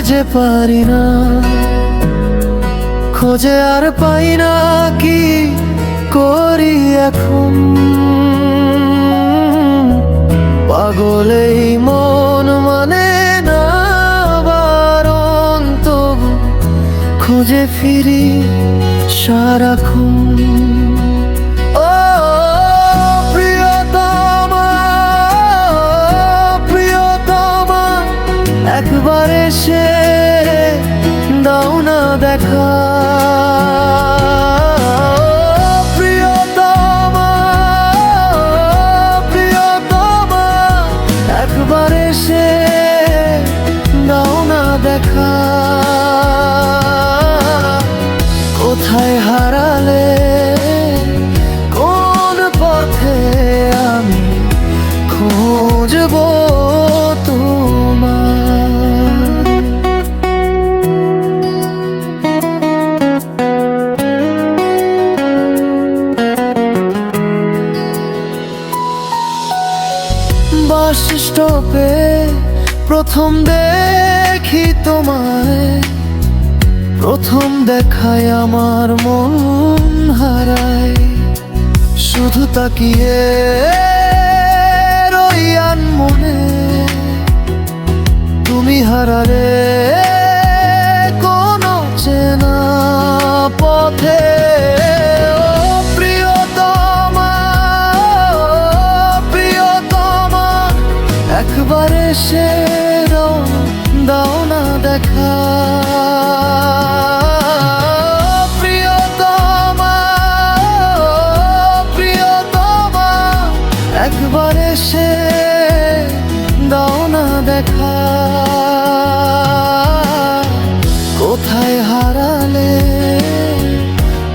যে পারি না, খোঁজে আর পাই না, কি করি এখন? পাগল এই মন মানে না বারণ, তবু খুঁজে ফিরি সারাক্ষণ। ও প্রিয়তমা, প্রিয়তমা, একবার এসে দাও না দেখা। প্রিয়তমা, প্রিয়তমা, একবার এসে দাও না দেখা। কোথায় হারালে, কোন পথে আমি খুঁজবো তোমার? বাস স্টপে প্রথম দেখি তোমায়, প্রথম দেখায় আমার মন হারায়। শুধু তাকিয়ে রই আনমনে, তুমি হারালে কোন চেনা পথে। ও প্রিয়তমা, প্রিয়তমা, একবার এসে দাও না দেখা। প্রিয়তমা, প্রিয়তমা, একবার এসে দাও না দেখা। কোথায় হারালে,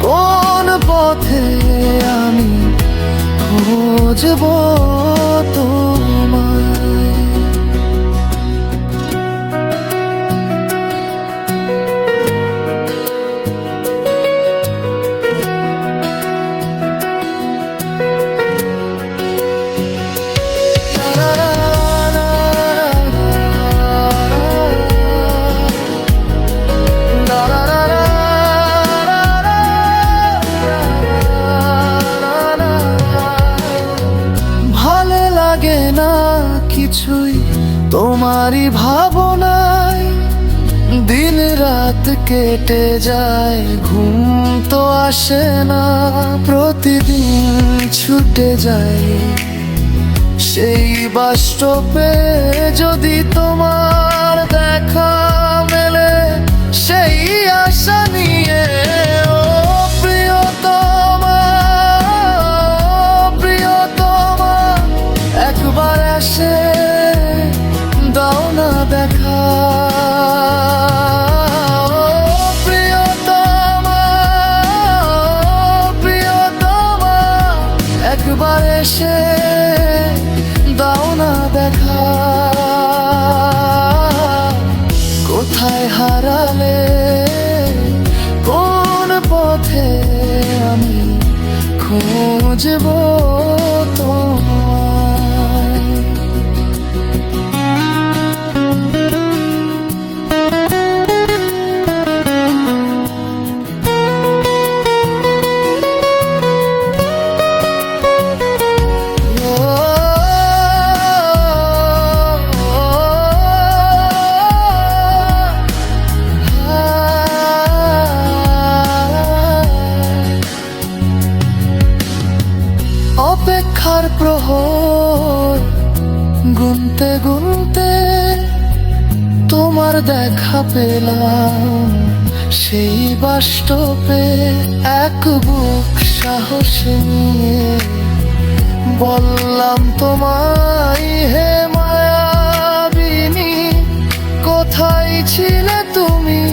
কোন পথে আমি খুঁজবো তোমায়? কিছুই তোমারই ভাবনায় দিন রাত কেটে যায়, ঘুম তো আসে না। প্রতিদিন ছুটে যাই সেই বাস স্টপে, যদি তোমার দেখা মেলে সেই আশা নিয়ে। ও প্রিয়তমা, প্রিয়তমা, একবার এসে দাও না দেখা। প্রিয়তমা, প্রিয়তমা, একবার এসে দাও না দেখা। কোথায় হারালে, কোন পথে আমি খুঁজবো তোমায়? অপেক্ষার প্রহর গুনতে গুনতে তোমার দেখা পেলাম সেই বাস স্টপে। এক বুক সাহস নিয়ে বললাম তোমায়, হে মায়াবিনী, কোথায় ছিলে তুমি?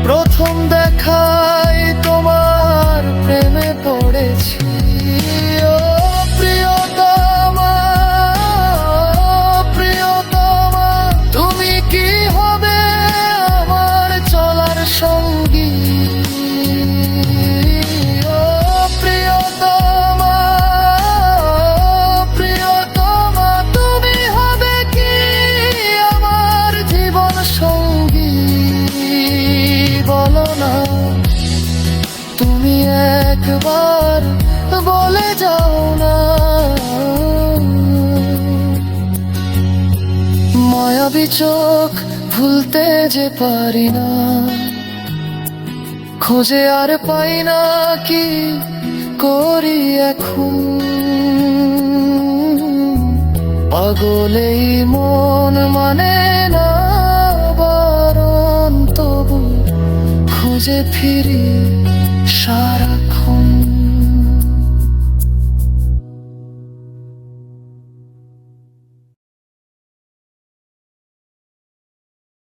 প্রথম দেখায় তোমার প্রেমে পড়েছি। ও প্রিয়তমা, প্রিয়তমা, তুমি কি হবে আমার চলার সঙ্গী? ও প্রিয়তমা, প্রিয়তমা, তুমি হবে কি আমার জীবন তুমি একবার বলে যাও না, মায়াবী চোখ ভুলতে যে পারি না, খোঁজে আর পাই না কি করি এখন। পাগলেই মন মানে না বারণ, তবু খুঁজে ফিরি